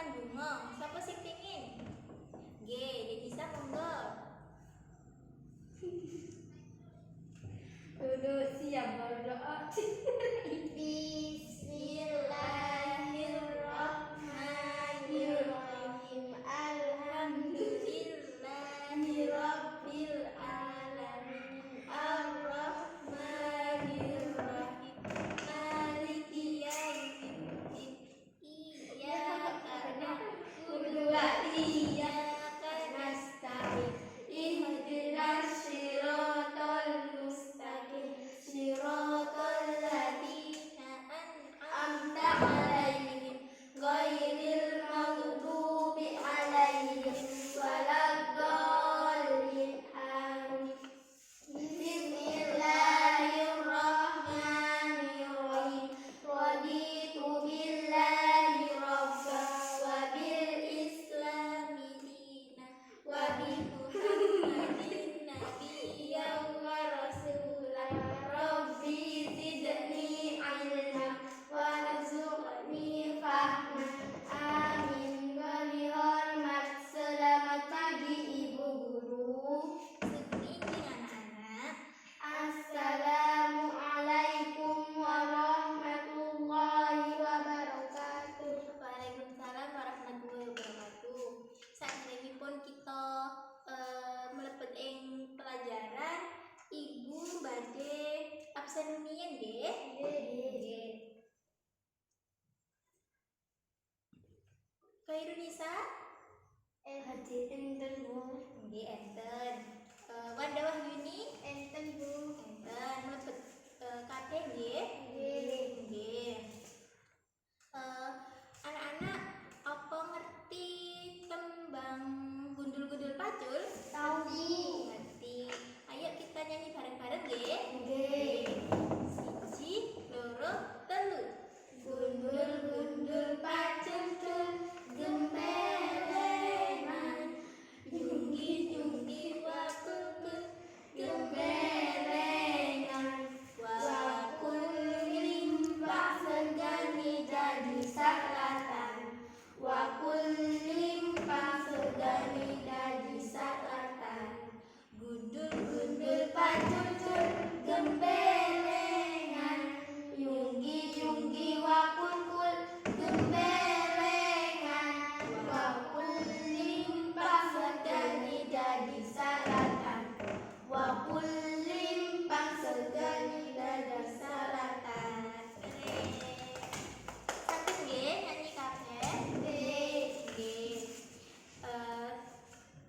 akan bungong. Siapa sing pengin? G, Denisa monggo. Duduk siap berdoa. Bismillahirrahmanirrahim. Alhamdulillahirabbil alamin. Arrahmanirrahim. Maliki yaumiddin. Iyyaka na'budu wa iyyaka nasta'in. Ihdinas siratal mustaqim. Siratal ladzina an'amta 'alaihim ghairil maghdubi 'alaihim waladdallin. Amin. Bismillahirrahmanirrahim. Raditu billahi rabba wa bil islami dina wa bi Muhammadin nabiyyan wa rasulah. Rabbi zidni ilma warzuqni fahma. Amin. Wali hormat selamat pagi Ibu Guru. Segini anak-anak. Assalamualaikum warahmatullahi wabarakatuh. Waalaikumsalam warahmatullahi wabarakatuh. Saklebetipun kita mlebet ing pelajaran, Ibu badhe absen rumiyin nggih? Nggih. Khairu Nisa? Hadir enten Bu. Nggih enten. Wanda Wahyuni? Enten Bu. Enten. Mlebet kabeh nggih? Nggih. Anak-anak, apa ngerti tembang gundul-gundul pacul? Tahu. Ngerti. Ayo kita nyanyi bareng-bareng nggih. Nggih. Siji, loro, telu. Gundul-gundul pacul-cul gembelengan. Junggi-junggi wakul-kul gembelengan. Wakul limpah segani jadi salatan. Wakul limpah segani jadi salatan. Gundul-gundul pacul-cul gembelengan. Yunggi-yunggi wakul-kul gembelengan. Wakul limpah segani jadi salatan. Wakul limpah segani jadi salatan. Sakit nggih nyanyi kabeh? Nggih.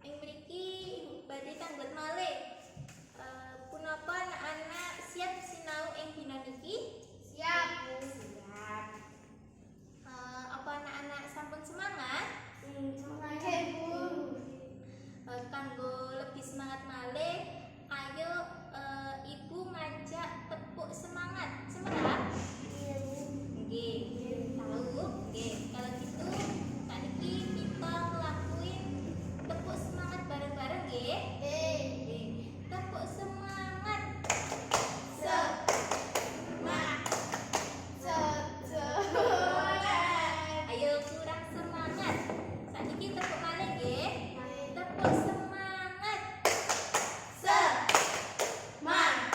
Ing mriki Ibu badhe tanglet malih. Punapa anak-anak siap sinau ing dina niki? Siap Bu. Siap. Apa anak-anak sampun semangat? Semangat Bu. Kanggo lebih semangat malih, ayo Ibu ngajak tepuk semangat. Semangat? Iya Bu. Nggih. Tahu? Nggih. Kalau gitu, sakniki kita ngelakuin tepuk semangat bareng-bareng nggih. Nggih. Tepuk semangat. Ayo kurang semangat. Sakniki tepuk malih nggih. Tepuk semangat. Semangat.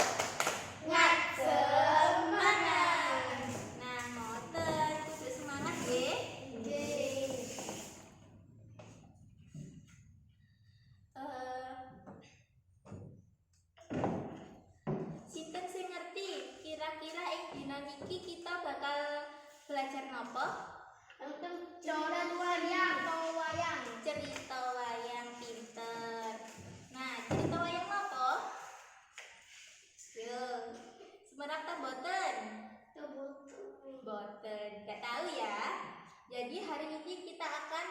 Nah, ngoten kudu semangat nggih. Sinten sing ngerti kira-kira ing dina niki kita bakal belajar napa? Enten coret wayang atau wayang. Cerita wayang pinter. Nah, cerita wayang napa? Yo, semerap ta boten? Boten, gak tahu ya. Jadi hari ini kita akan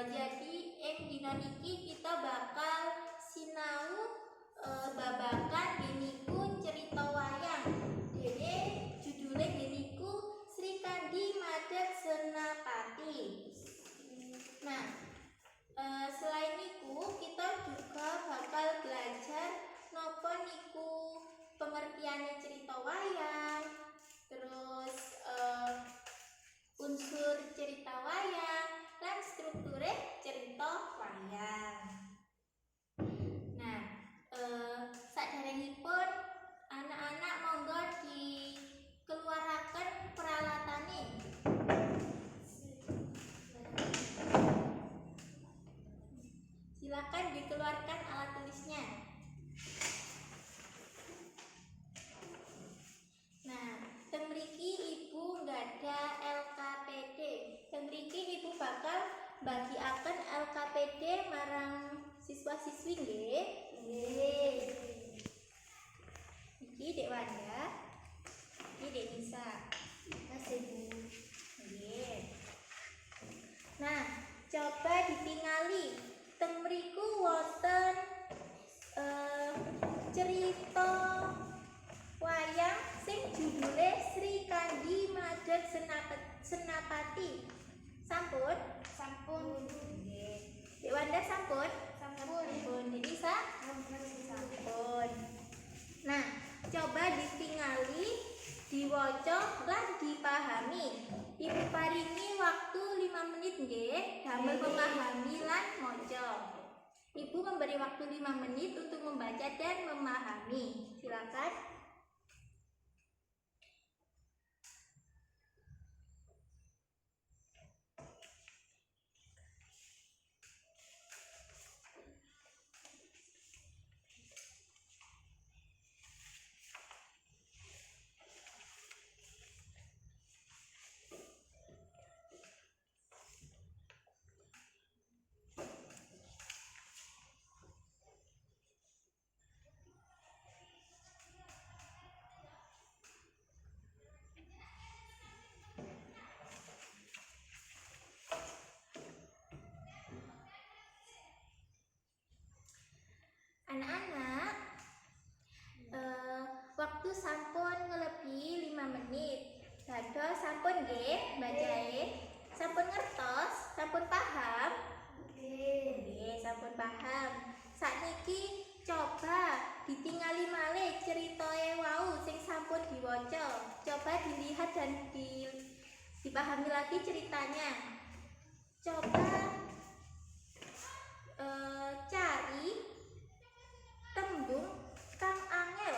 jadi ing dina niki kita bakal sinau babakan geniku cerita wayang. Dene judulnya geniku Sri Kandi Madhat Senapati. Nah, selain itu kita juga bakal belajar napa niku pengertiannya cerita wayang, terus unsur cerita wayang, Silakan dikeluarkan alat tulisnya. Nah, teng mriki ibu nggak ada LKPD. Teng mriki ibu bakal bagiaken LKPD marang siswa-siswi nggih. Nggih. Iki Dek Wanda, iki Dek Nisa. Kasih Bu. Nggih. Nah, coba ditingali. Teng mriku wonten cerita wayang sing judule Sri Kandi Madeg Senapati. Sampun? Sampun. Nggih. Dek Wanda sampun? Sampun. Sampun. Dek Nisa? Sampun. Nah, coba ditingali, diwaca lan dipahami. Ibu paringi waktu 5 menit nggih, damel memahami lan maca. Ibu memberi waktu 5 menit untuk membaca dan memahami. Silakan. Anak-anak, waktu sampun ngelebihi 5 menit. Dados sampun nggih bacae? Sampun ngertos? Sampun paham? Nggih, sampun paham. Sakniki coba ditingali malih ceritae wau sing sampun diwaca. Coba dilihat dan dipahami lagi ceritanya. Coba cari tembung kang angel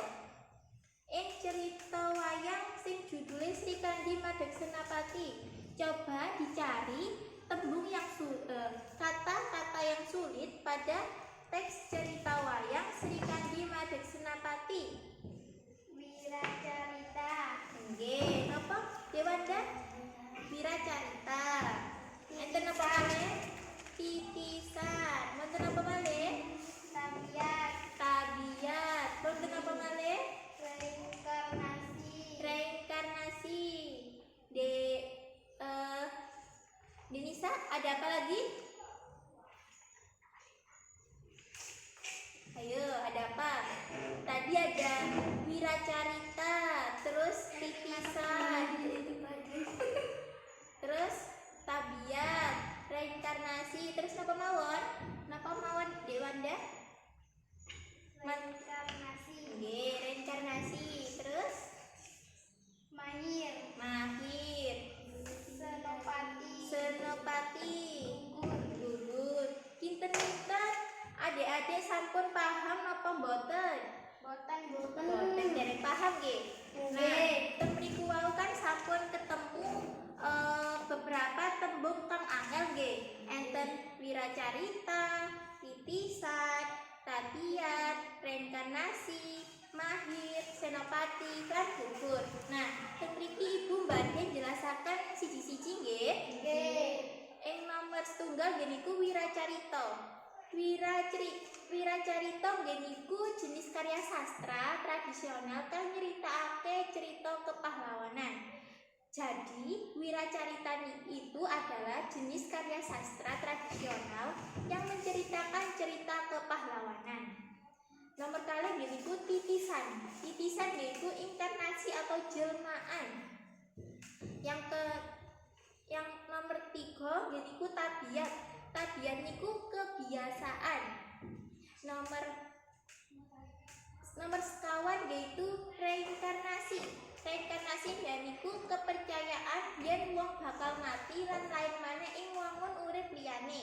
ing cerita wayang sing judule Sri Kandi Madeg Senapati. Coba dicari tembung yang kata-kata yang sulit pada teks cerita wayang Sri Kandi Madeg Senapati. Wiracarita. Nggih, napa Dewanda? Wiracarita. Enten napa malih? Titisan. Wonten napa malih? Tabiat. Tabiat. Wonten napa malih? Reinkarnasi. Reinkarnasi. Denisa, ada apa lagi? Ayo, ada apa? Tadi ada wiracarita, terus titisan, terus tabiat, reinkarnasi, terus napa mawon? Napa mawon Dewanda? Reinkarnasi. Nggih, reinkarnasi, terus Mahir. mahir, Senopati. senopati, gugur. Kinten-kinten adik-adik sampun paham napa mboten? Boten dereng paham nggih. Nah, teng mriku wau kan sampun ketemu beberapa tembung kang angel nggih. Enten wiracarita, titisan, tabiat, reinkarnasi, mahir, senopati, lan gugur. Nah, teng mriki Ibu badhe jelasaken siji-siji nggih. Nggih. Ing nomor setunggal nggih niku wiracarita. Wiracarita nggih niku jenis karya sastra tradisional kang nyeritakake cerita kepahlawanan. Jadi, wiracarita itu adalah jenis karya sastra tradisional yang menceritakan cerita kepahlawanan. Nomor kalih nggih niku titisan. Titisan nggih niku inkarnasi atau jelmaan. Yang nomor 3 nggih niku tabiat. Tabiat niku kebiasaan. Nomor sekawan yaitu reinkarnasi. Reinkarnasi yaitu kepercayaan yen wong bakal mati lan lain maneh ing wangun urip liyane.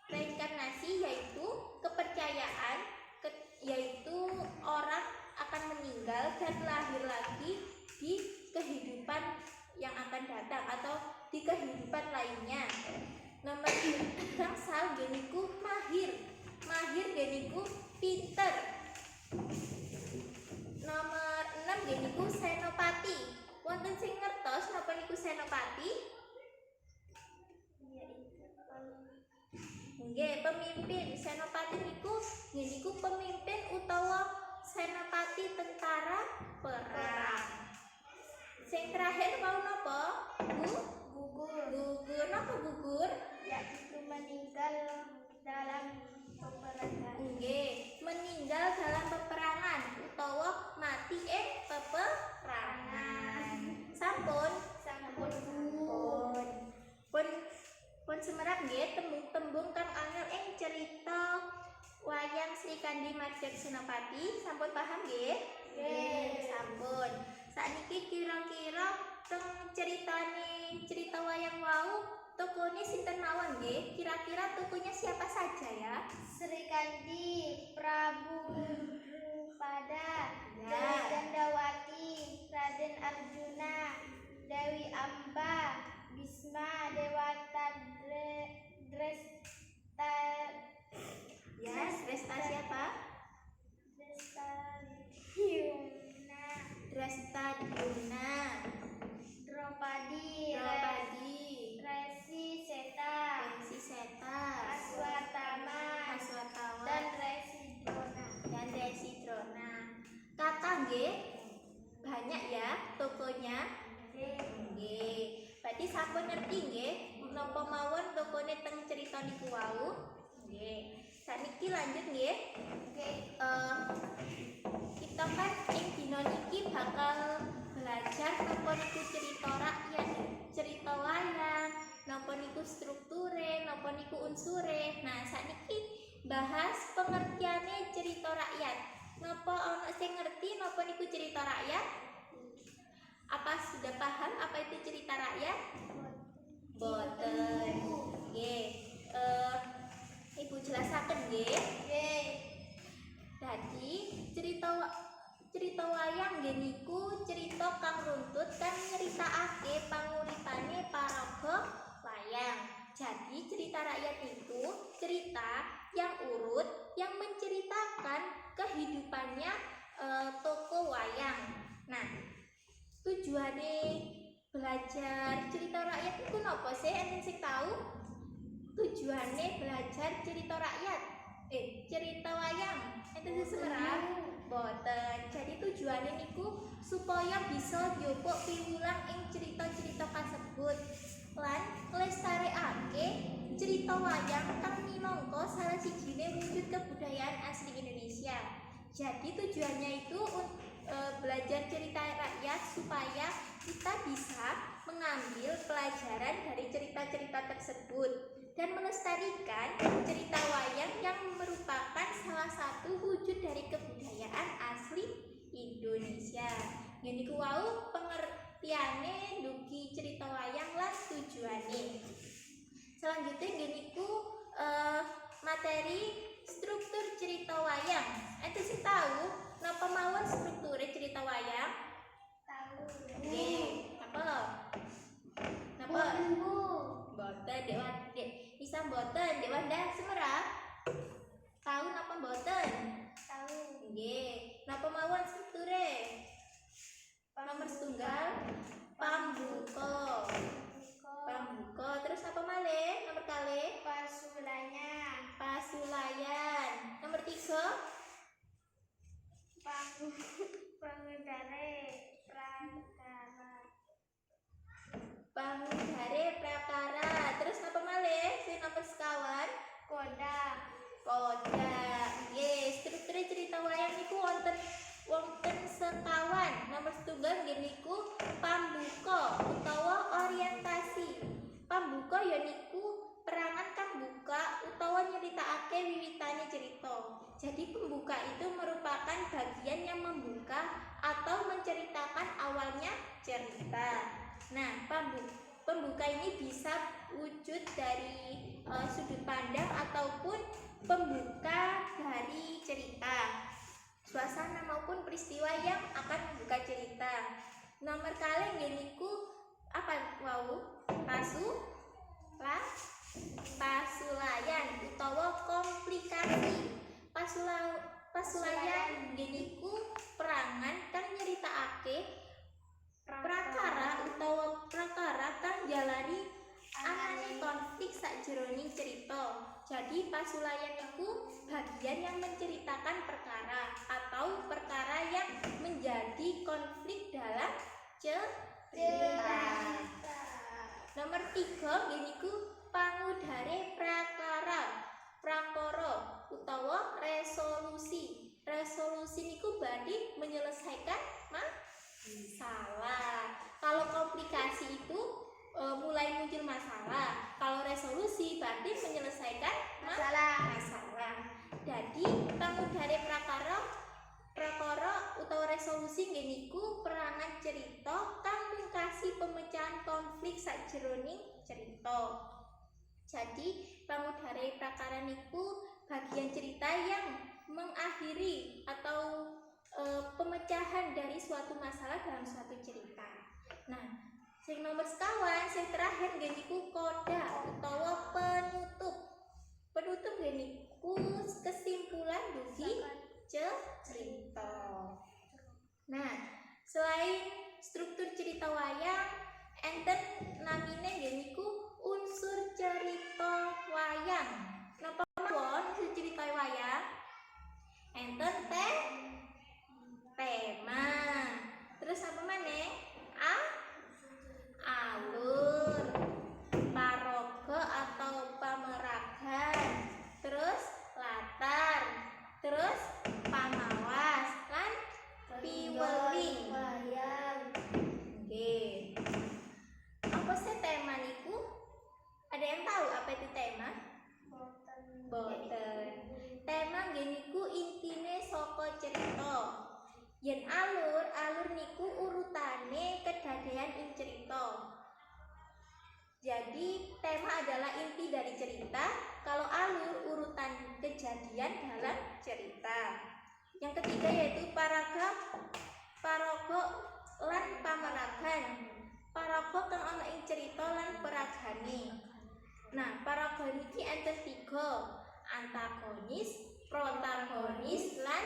Reinkarnasi yaitu kepercayaan yaitu orang akan meninggal dan lahir lagi di kehidupan yang akan datang atau nggih niku pinter. Nomor 6 nggih niku senopati. Wonten sing ngertos napa niku senopati? Nggih, pemimpin. Senopati niku nggih niku pemimpin utawa senopati tentara perang. Sing terakhir mau napa? Gugur. Napa gugur? Yaitu meninggal dalam peperangan. Nggih, meninggal dalam peperangan utawa mati peperangan. Sampun. Pun semerap nggih tembung-tembung kang angel ing cerita wayang Sri Kandi Madeg Senopati. Sampun paham nggih? Nggih. Sampun. Sakniki kira-kira teng cerita wayang wau tokone sinten mawon nggih? Kira-kira tokonya siapa saja ya? Sri Kandi, Prabu Drupada, Ya. Dewi Gandawati, Raden Arjuna, Dewi Amba, Bisma, Dewata Dresta, Ya, Dresta siapa? Hyuna, Drestadyumna, Draupadi, Resi Seta, Resi Seta, Aswatama, Aswatawa, dan Resi Drona. dan Resi Drona. Kata nggih banyak ya tokonya. Nggih. Berarti sampun ngerti nggih menapa mawon tokone teng cerita niku wau? Nggih. Saniki lanjut nggih. Kita kan ing dina niki bakal belajar napa niku cerita rakyat, cerita wayang, napa niku strukture, napa niku unsure. Nah, sakniki bahas pengertiane cerita rakyat. Napa ana sing ngerti napa niku cerita rakyat? Apa sudah paham apa itu cerita rakyat? Boten. Nggih. Ibu jelasaken nggih. Dadi cerita wayang nggih niku cerita kang runtut kang nyeritakake panguripane paraga wayang. Jadi cerita rakyat itu cerita yang urut yang menceritakan kehidupannya tokoh wayang. Nah, tujuane belajar cerita rakyat itu napa sih? Enten sing tahu? Tujuane belajar cerita rakyat. Cerita wayang. Enten sing semerap? Boten. Jadi tujuane niku supaya bisa njupuk piwulang ing cerita-cerita kasebut lan nglestarekake cerita wayang kang minangka salah sijine wujud kebudayaan asli Indonesia. Jadi tujuannya itu belajar cerita rakyat supaya kita bisa mengambil pelajaran dari cerita-cerita tersebut dan melestarikan cerita wayang yang merupakan salah satu wujud dari kebudayaan asli Indonesia. Ngene ku wau pengertiane dugi cerita wayang lan tujuane. Selanjutnya ngene ku materi struktur cerita wayang. Ente sih tahu napa mawon struktur cerita wayang? Tahu. Nggih, apa? Napa? Boten, Dek. Bisa boten, Dek Wanda semerap? Tahu napa boten? Tahu. Nggih. Napa mawon strukture? Nomor setunggal pambuka. Pambuka. Terus apa malih? Nomor kalih pasulayan. Nomor 3 pangudare prakara. Terus napa malih? Sing nomor sekawan koda. Nggih, struktur cerita wayang niku wonten sekawan. Nomor setunggal nggih niku pambuka utawa orientasi. Pambuka ya niku perangan kang buka utawa nyeritakake wiwitane cerita. Jadi pembuka itu merupakan bagian yang membuka atau menceritakan awalnya cerita. Nah, pembuka ini bisa wujud dari sudut pandang ataupun pembuka dari cerita, suasana maupun peristiwa yang akan membuka cerita. Nomor kalih nggih niku apa wau? Pasulayan utawa komplikasi. pasulayan geniku perangan kang nyeritakake prakara utawa prakara kang jalani anane konflik sakjroning cerita. Jadi pasulayan itu bagian yang menceritakan perkara atau perkara yang menjadi konflik dalam cerita. Nomor 3 geniku pangudare prakara, prakara utawa resolusi. Resolusi niku berarti menyelesaikan masalah. Kalau komplikasi itu mulai muncul masalah. Kalau resolusi berarti menyelesaikan masalah. Jadi pangudare prakara utawa resolusi geniku perangan cerita kang mungkasi pemecahan konflik sakjroning cerita. Jadi pangudare prakara niku bagian cerita yang mengakhiri atau pemecahan dari suatu masalah dalam suatu cerita. Nah, sing nomor sekawan, sing terakhir geniku koda utawa penutup. Penutup geniku kesimpulan dugi cerita. Nah, selain struktur cerita wayang, enten namine geniku unsur cerita wayang. Napa mawon unsur cerita wayang? Enten tema. Terus apa maneh? Alur, paraga atau pameragan, terus latar, terus pamawas lan piweling. Oke. Apa sih tema niku? Ada yang tahu apa itu tema? Boten. Tema geniku intine saka cerita. Yen alur niku urutane kedadean ing cerita. Jadi tema adalah inti dari cerita, kalau alur urutan kejadian dalam cerita. Yang ketiga yaitu paraga lan pameragan. Paraga kang ana ing cerita lan peragane. Nah, paraga niki enten 3, antagonis, protagonis lan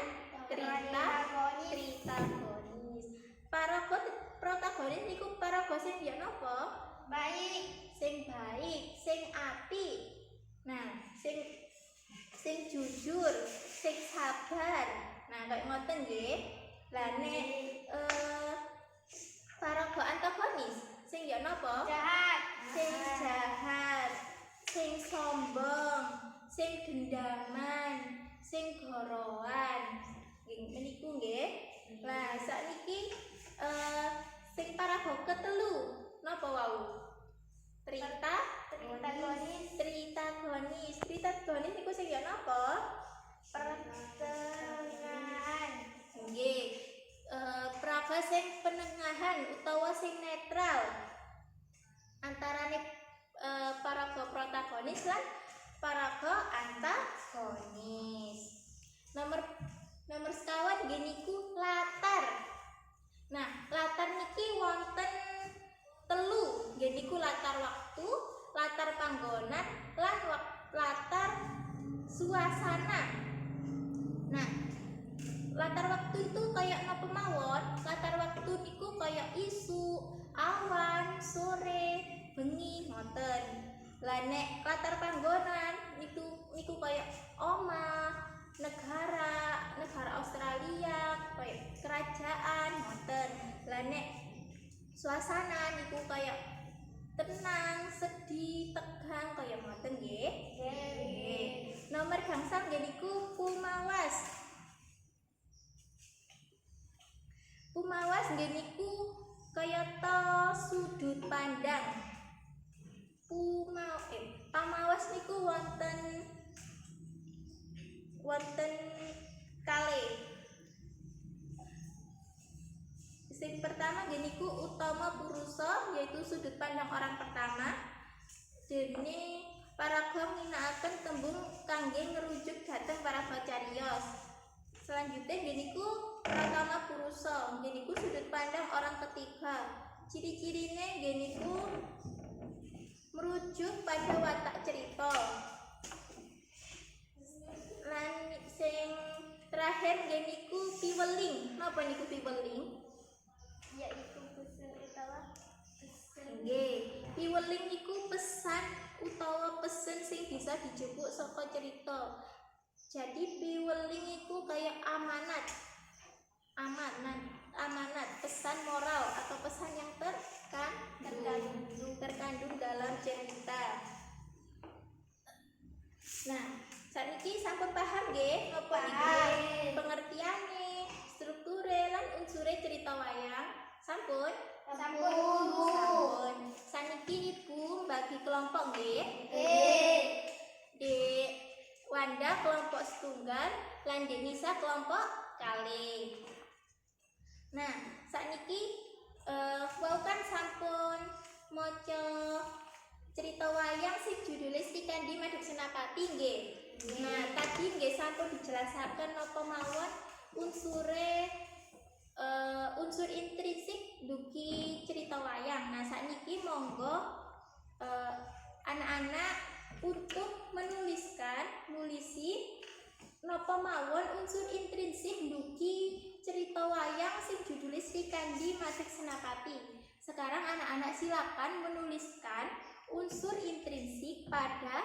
tritagonis. Paraga protagonis niku paraga sing ya napa? Baik, Sing baik, sing apik. Nah, sing jujur, sing sabar. Nah, kayak ngoten nggih. Lah nek paraga antagonis, sing ya napa? jahat, Sing jahat, sing sombong, sing dendaman, sing gorowan. Nggih meniku nggih. Lah sakniki sing paraga ketelu napa wau? Tritagonis niku sing ya napa? pertengahan, Nggih. Paraga sing penengahan utawa sing netral antarane paraga protagonis lan paraga antagonis. Nomor sekawan geniku latar. Nah, latar niki wonten 3, geniku latar waktu, latar panggonan, lan latar suasana. Nah, latar waktu itu kayak napa mawon? Latar waktu niku kayak isu, awan, sore, bengi, ngoten. Lah nek latar panggonan niku kayak omah, negara Australia, kayak kerajaan, ngoten. Lah nek suasana niku kayak tenang, sedih, tegang, kayak ngoten nggih. Nggih. Nomor gangsal niku pumawas. Pumawas nggih niku kayata sudut pandang. Pamawas niku wonten kalih. Sing pertama geniku utama purusa, yaitu sudut pandang orang pertama. Dene paraga ngginakaken tembung kangge ngerujuk dhateng paraga cariyos. Selanjutnya geniku pratama purusa, geniku sudut pandang orang ketiga. Ciri-cirine geniku merujuk pada watak cerita. Lan sing terakhir nggih niku piweling. Napa niku piweling? Yaitu pesan utawa pesan. Nggih, piweling niku pesan utawa pesen sing bisa dijupuk saka cerita. Jadi piweling iku kayak amanat, pesan moral atau pesan yang terkandung dalam cerita. Nah, sakniki sampun paham nggih napa iki pengertiane, strukture lan unsure cerita wayang? Sampun? Sampun. Saniki Ibu bagi kelompok nggih. Dek Wanda kelompok setunggal lan Dek Nisa kelompok kalih. Nah, sakniki wau kan sampun maca cerita wayang sing judule Sri Kandi Maduk Senapati nggih. Nah, tadi nggih sampun dijelasaken napa mawon unsur intrinsik dugi cerita wayang. Nah, sakniki monggo anak-anak untuk nulisi napa mawon unsur intrinsik dugi cerita wayang sing judule Sri Kandi Maduk Senapati. Sekarang anak-anak silakan menuliskan unsur intrinsik pada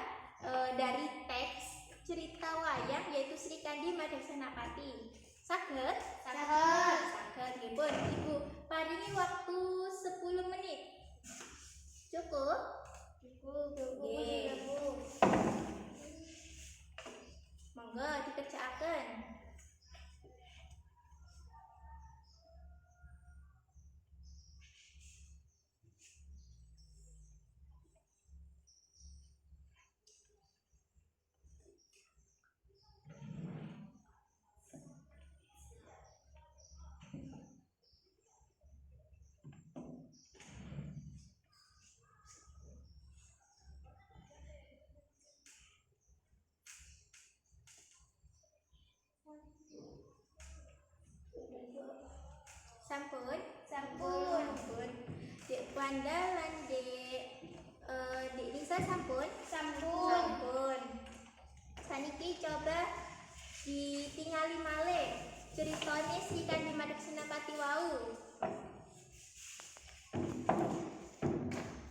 dari teks cerita wayang yaitu Sri Kandi Maduk Senapati. Saged? Saged nggih pun. Ibu paringi waktu 10 menit. Cukup? Nggih. Monggo dikerjaaken. Sampun. Dek Wanda lan Dek Nisa sampun. Saniki coba ditingali malih ceritane Sri Kandi Maduk Senapati wau.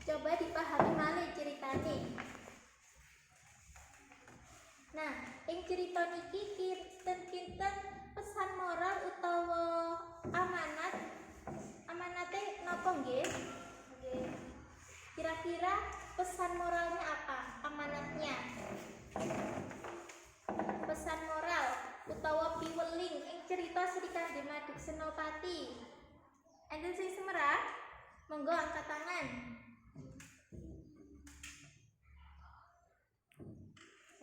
Coba dipahami malih ceritane. Nah, ing cerita niki kinten pesan moral utawa amanate napa nggih? Kira-kira pesan moralnya apa? Amanatnya. Pesan moral utawa piweling ing cerita Sri Kandi Maduk Senapati. Enten sing semerah? Monggo angkat tangan.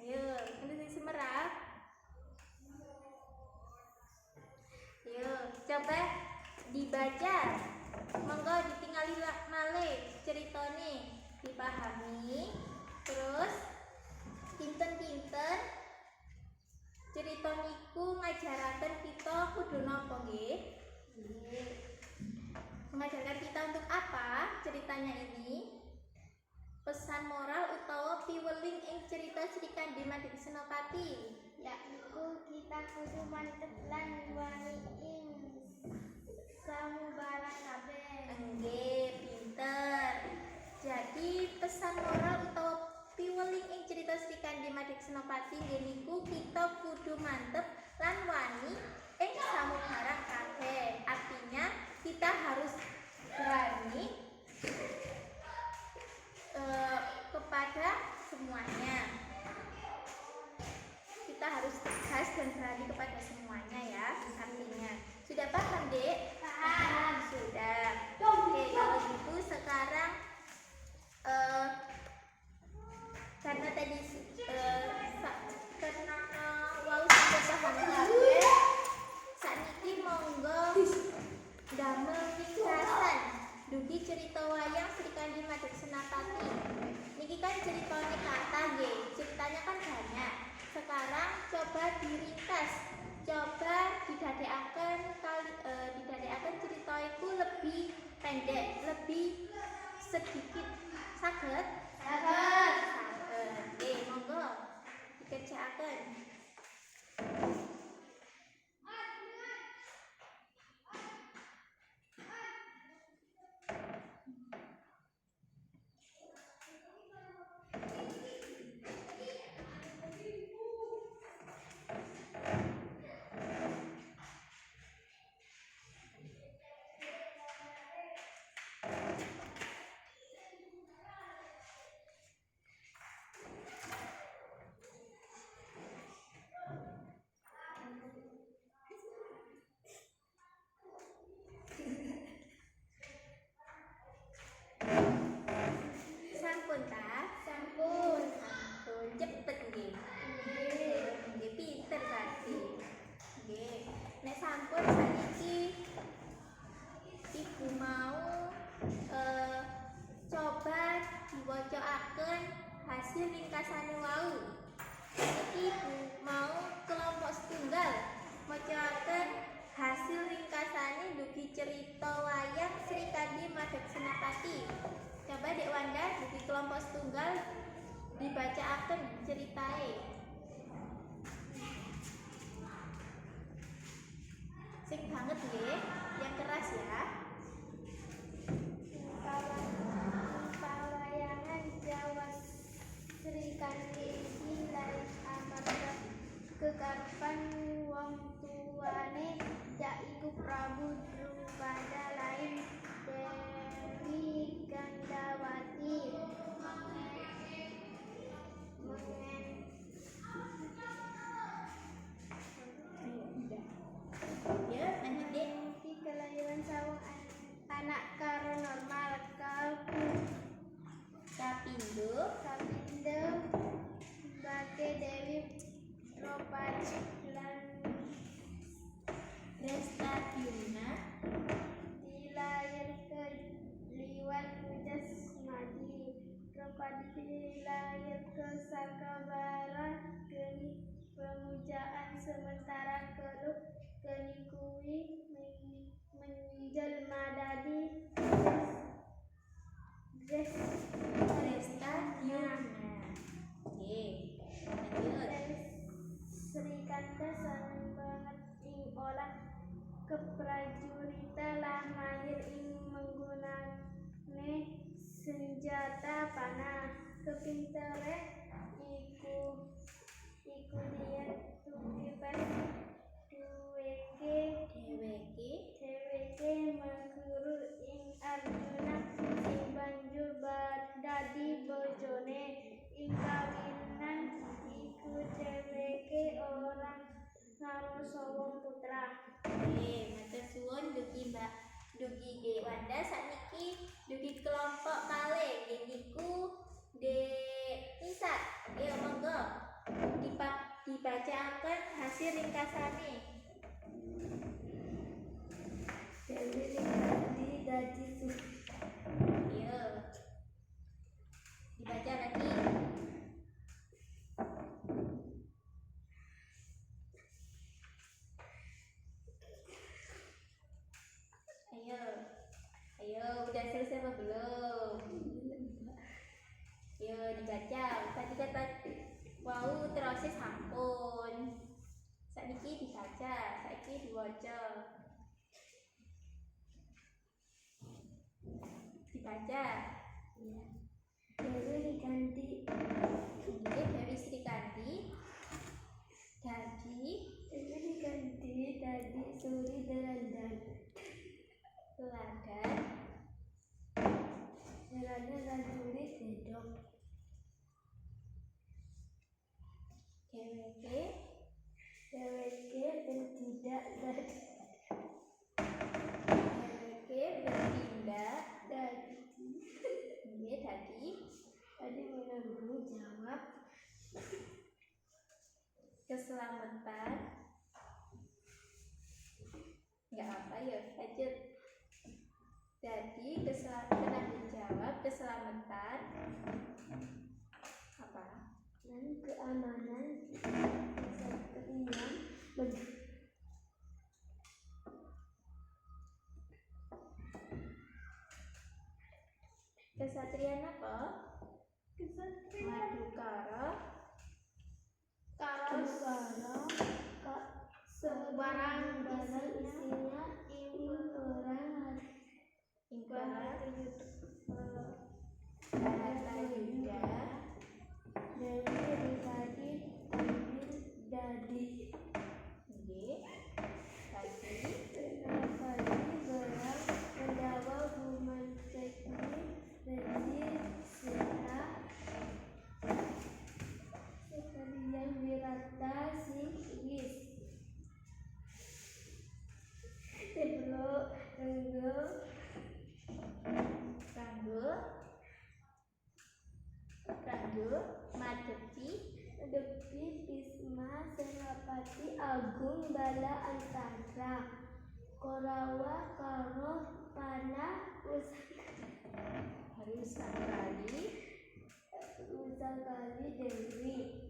Ayo, enten sing semerah? Ayo, coba dibaca. Monggo ditingali malih ceritane, dipahami. Terus pinten-pinten cerita niku ngajaraken kita kudu napa nggih? Mengajarkan kita untuk apa ceritanya ini? Pesan moral utawa piweling ing cerita Sri Kandi Maduk Senapati. Yaitu kita kudu mantep lan wani ing samubarang kabeh. Nggih, pinter. Jadi pesan moral utawa piweling ing cerita Sri Kandi Maduk Senapati nggih niku kita kudu mantep lan wani ing samubarang kabeh. Artinya kita harus berani kepada semuanya. Kita harus tegas dan berani kepada semuanya ya. Artinya sudah paham, Dek? Paham. Sudah. Oke, kalau gitu sekarang karena tadi karena wau sudah paham kabeh, sakniki monggo damel ringkasan dugi cerita wayang Sri Kandi Maduk Senapati. Niki kan ceritanya kata nggih, ceritanya kan banyak. Sekarang coba diringkas, coba didadekaken wacoaken hasil ringkasane wau. Iki mau kelompok setunggal wacoaken hasil ringkasane dugi cerita wayang Sri Kandi Madeg Senapati. Coba Dek Wanda dugi kelompok setunggal dibacaaken ceritae. Sing banget nggih, yang keras ya. Pawayangan Jawa Sri Kandi iki lair amarga kekarepan wong tuane yaiku Prabu Drupada lain Dewi Gandawati. Ya, lanjut Dek. Di kelahiran sawang anak karo normal Kapindo Kapindo Bake Dewi Dropadi lan Drestadyumna dilahir ke liwat Ujas Madi. Dropadi dilahir ke Sakabara geni pemujaan sementara keluk geni kuwi menjelma dadi Drestadyumna. Oke, lanjut. Sri Kanta seneng banget ing olah keprajurita lan mahir ing menggunane senjata panah. Kepintere iku diyen tukipes dheweke meguru ing Arjuna sing banjur dadi bojone. Ing kawinan iku dheweke ora ngarosawa putra. Oke, matur suwun dugi Mbak dugi Dek Wanda. Sakniki dugi kelompok kalih nggih niku Dek Nisa. Ayo monggo dibacaaken hasil ringkasane. Dewi Kandi dadi Ayo. Dibaca lagi. Ayo, udah selesai apa belum? Ayo dibaca. Tadi kata wau terus sampun. Saiki dibaca, saiki diwaca. Dibaca. Dewi Kandi Nggih, Dewi Sri Kandi dadi suri teladan prajurit bedog. Dheweke bertindak dadi menanggung jawab keselamatan. Nggak apa ya, lanjut. Jadi penanggung jawab keselamatan apa? dan keamanan kesatuan Kesatrian apa? Madukara sebarang isinya ing perang Bharatayuda. Dewi Kandi tampil dadi Nggih. Lagi Senapati berang Pandawa Bumanteki dadi Sita sekalian Wirata sing wis Ranggo Madhepi Bisma Senapati Agung Bala Antara Korawa karo panah harus sekali kali Dewi.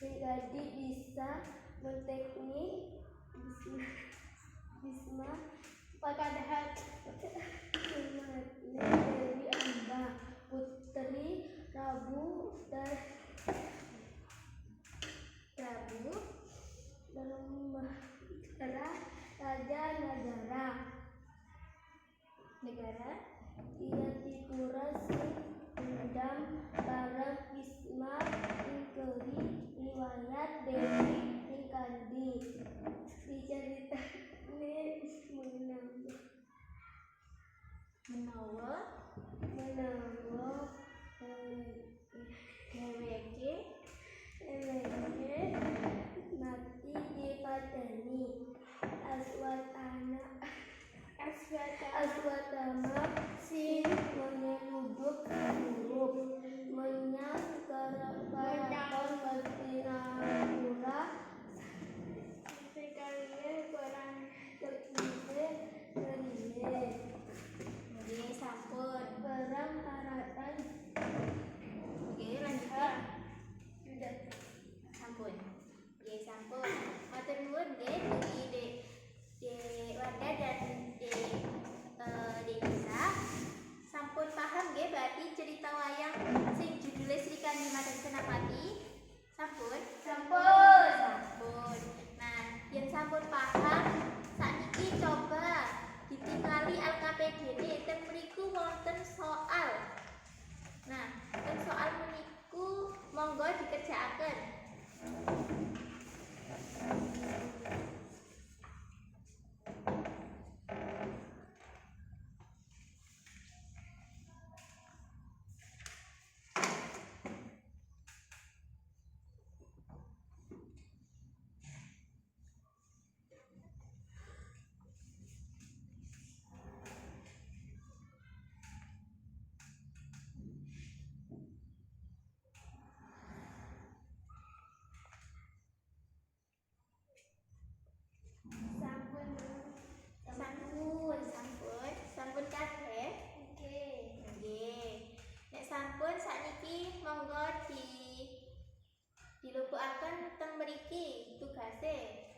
Jadi bisa menteknik Bisma Padahal Dewi Amba Putri Prabu dan Raja negara Iyatipura sing undam bareng Bisma ingkeri riwayat Dewi Ingkandi diceritane menawa dheweke mati dipateni Aswatama sing menyeluduk huruf menyang keraton Hastinapura sekalian perang tegese ngeriye. Nggih sampun. Perang Karatan. Nggih lanjut. Sudah. Sampun. Nggih sampun. Matur nuwun nggih Dugi Dek Wanda dan Dek Nisa. Sampun paham nggih berarti cerita wayang sing judule Sri Kandi Madan Senapati? Sampun? Sampun. Nah, yang sampun paham sakniki coba ditingali LKPD ten mriku wonten soal. Nah, ten soal meniku monggo dikerjakaken. Sampun kabeh. Nggih. Nek sampun sakniki monggo dilubukaken teng mriki tugase.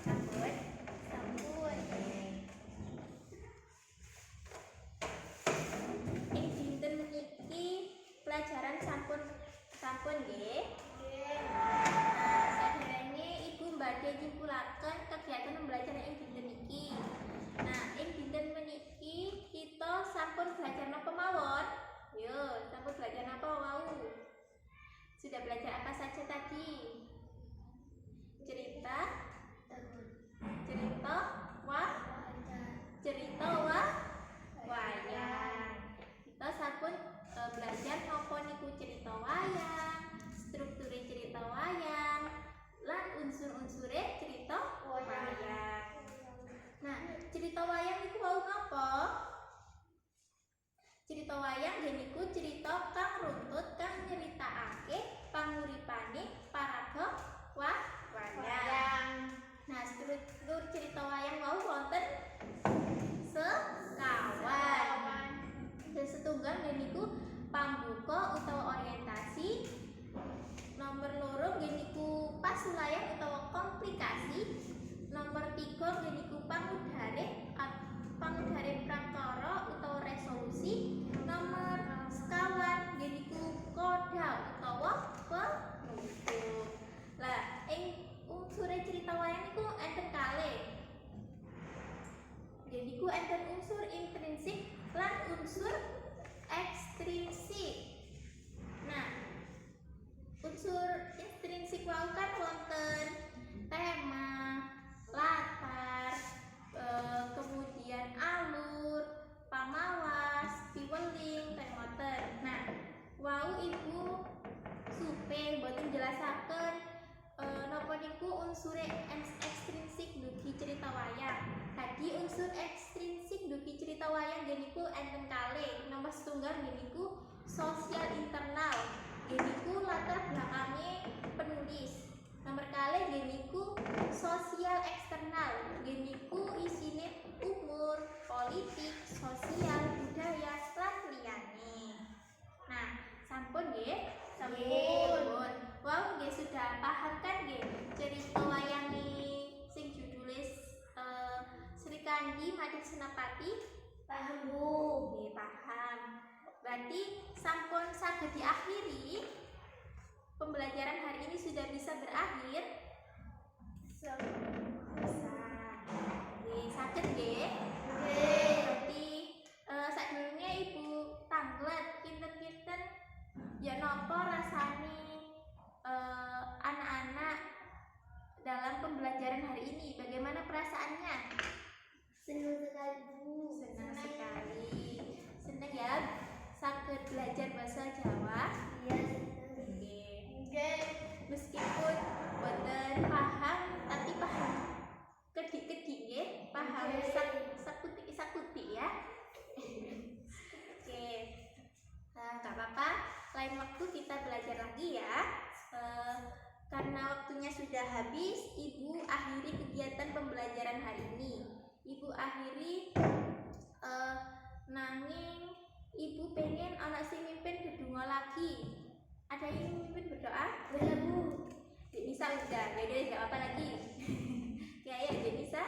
Sampun. Ing dinten meniki pelajaran sampun nggih. Nah, saderenge Ibu badhe nyimpulaken kegiatan pembelajaran ing dinten niki. Nah, ing dinten meniki kita sampun belajar napa mawon? Yo, sampun belajar napa wau? Sudah belajar apa saja tadi? Cerita wayang. Kita sampun belajar napa niku cerita wayang, struktur cerita wayang, lan unsur-unsure cerita wayang. Nah, cerita wayang niku wau napa? Cerita wayang niku cerita kang runtut kang nyeritakake panguripane paraga wayang. Nah, struktur cerita wayang wau wonten sekawan. Setunggal niku pambuka utawa orientasi. Nomor loro niku pasulayan utawa komplikasi. Nomor 3 niku pangudhare prakara utawa resolusi. Nomor sekawan niku koda utawa penutup. Lah, ing unsure cerita wayang niku enten kalih. Niku enten unsur intrinsik lan unsur ekstrinsik. Nah, unsur intrinsik wau kan wonten tema, latar, kemudian alur, pamawas, piweling, temoten. Nah, wau Ibu supe mboten jelasaken napa niku unsur ekstrinsik ndugi cerita wayang. Tadi unsur ekstrinsik ndugi cerita wayang niku enten kalih. Nomor setunggal niku sosial internal. Niku latar belakangnya penulis. Nomor kalih niku sosial eksternal. Niku isine umur, politik, sosial, budaya, Berarti sampun saged diakhiri. Pembelajaran hari ini sudah bisa berakhir. Bisa. Nggih, saged nggih? Berarti sadurunge Ibu Tanglet kinten-kinten ya napa rasane anak-anak dalam pembelajaran hari ini? Bagaimana perasaannya? Senang sekali Bu. Senang sekali. Senang ya saged belajar bahasa Jawa. Iya. Nggih. Meskipun boten paham tapi paham kedik-kedik nggih, paham sakutik ya. Oke. Nah, enggak apa-apa, lain waktu kita belajar lagi ya. Karena waktunya sudah habis, Ibu akhiri kegiatan pembelajaran hari ini. Ibu akhiri nanging Ibu pengen anak sing mimpin dedonga lagi. Ada yang mimpin berdoa? Boleh Bu. Bisa udah, beda enggak apa lagi. Ya, jadi bisa.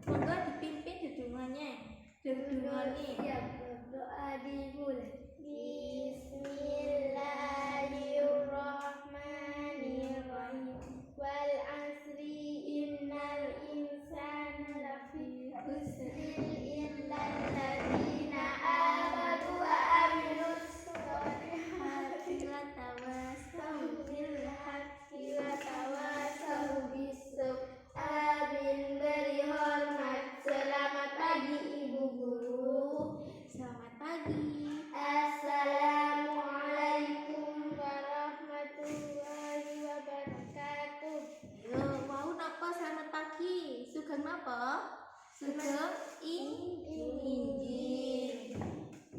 Monggo dipimpin dedonganya. Dedongane. Siap berdoa dimulai. Bismillahirrahmanirrahim. Wal asri innal insana lafi khusr illal ladzina amanu wa amilus solihati wa tawassaw bil haqqi wa tawassaw bis sabr. Amin. Beri hormat. Selamat pagi Ibu Guru. Selamat pagi. Assalamualaikum warahmatullahi wabarakatuh. Yo, mau napa selamat pagi? Sugeng napa? Sugeng injing.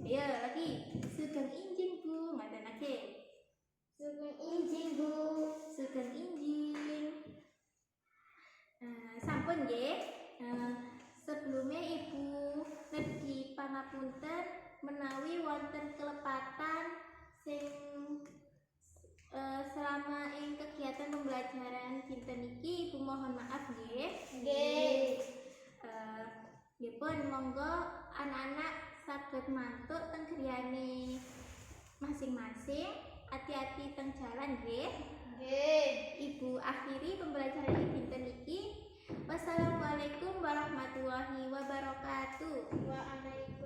Ayo lagi. Sugeng injing Bu, ngoten lagi. Sugeng injing Bu. Sugeng injing. Sampun nggih. Sebelumnya Ibu nedhi pangapunten menawi wonten kelepatan sing selama ing kegiatan pembelajaran dinten iki Ibu mohon maaf nggih. Nggih. Nggih pun monggo anak-anak saged mantuk teng griyane masing-masing. Hati-hati teng jalan nggih. Nggih. Ibu akhiri pembelajaran dinten iki. Wassalamualaikum warahmatullahi wabarakatuh. Waalaikumsalam.